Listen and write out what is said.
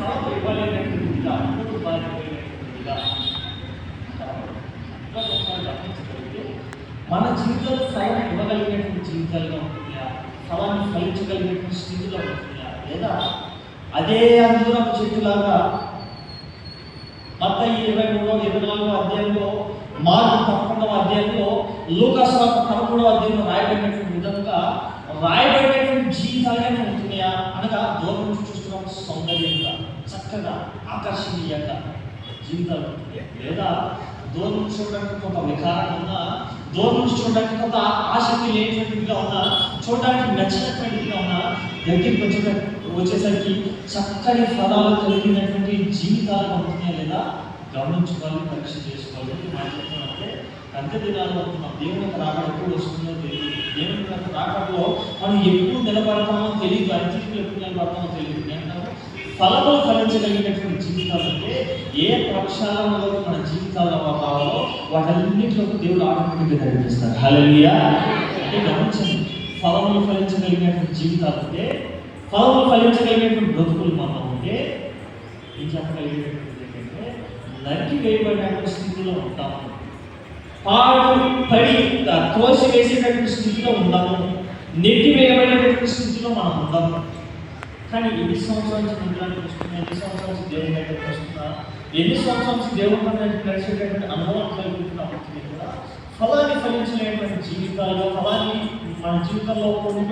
ఫలం ఇవ్వలేనటువంటి విధానం, ముందుకు బారిపోయినటువంటి విధానం. ఒకసారి గమనించగలిగితే మన జీవితంలో ఫలం ఇవ్వగలిగినటువంటి జీవితాలుగా ఉంటుందా, ఫలాన్ని ఫలించగలిగినటువంటి స్థితిలో ఉంటుందా, లేదా అదే అంజూరపు చెట్టులాగా మత్తయి 23-24 అధ్యాయంలో, మార్కు 11వ అధ్యాయంలో, లూకాసు వార్త 13వ అధ్యాయంలో రాయబడినటువంటి విధంగా రాయబడినటువంటి జీవితాలుగానే ఉంటున్నాయా అనగా దూరం నుంచి చూస్తున్నాం సౌందర్యంగా, చక్కగా, ఆకర్షణీయంగా జీవితాలు ఉంటున్నాయి, లేదా దూరం నుంచి చూడడానికి కొంత వికారంగా ఉన్నా, దూరం నుంచి చూడడానికి కొంత ఆసక్తి లేనటువంటిదిగా ఉన్నా, చూడడానికి నచ్చినటువంటిదిగా ఉన్నా, దగ్గరికి వచ్చేసరికి చక్కని ఫలాలు కలిగినటువంటి జీవితాలు ఉంటున్నాయా లేదా గమనించుకోవాలి, పరీక్ష చేసుకోవాలి. అంటే అంత్య దినాల్లో ఉంటున్నాం. దేవుని యొక్క రాకడ ఎప్పుడు వస్తుందో తెలియదు. దేవుని యొక్క రాకడలో మనం ఎప్పుడు నిలబడతామో తెలియదు, అంత్యకులు ఎప్పుడు నిలబడతామో తెలియదు. అంటారు ఫలములు ఫలించగలిగినటువంటి జీవితాలు అంటే ఏ ప్రక్షాళనలో మన జీవితాల్లో రావాలో వాటన్నింటిలోకి దేవుడు ఆటోమేటిక్గా నడిపిస్తారు. హల్లెలూయా. అంటే గమనించండి, ఫలములు ఫలించగలిగినటువంటి జీవితాలు అంటే, ఫలములు ఫలించగలిగినటువంటి బ్రతుకులు మనం ఉంటే ఏం చెప్పగలిగేటటువంటి ఏంటంటే నరికి వేయబడినటువంటి స్థితిలో ఉంటాము, పడి తోసి వేసేటటువంటి స్థితిలో ఉన్నాము, నెట్టి వేయబడినటువంటి స్థితిలో మనం ఉంటాము. కానీ ఎన్ని సంవత్సరాల నుంచి మందిరానికి వస్తున్నా, ఎన్ని సంవత్సరాల నుంచి దేవుని దగ్గరికి వస్తున్నా, ఎన్ని సంవత్సరాల నుంచి దేవుని నడిచేటటువంటి అనుభవం కలుగుతున్నప్పటికీ కూడా ఫలాన్ని ఫలించలేనటువంటి జీవితాలు, ఫలాన్ని మన జీవితంలో కొన్ని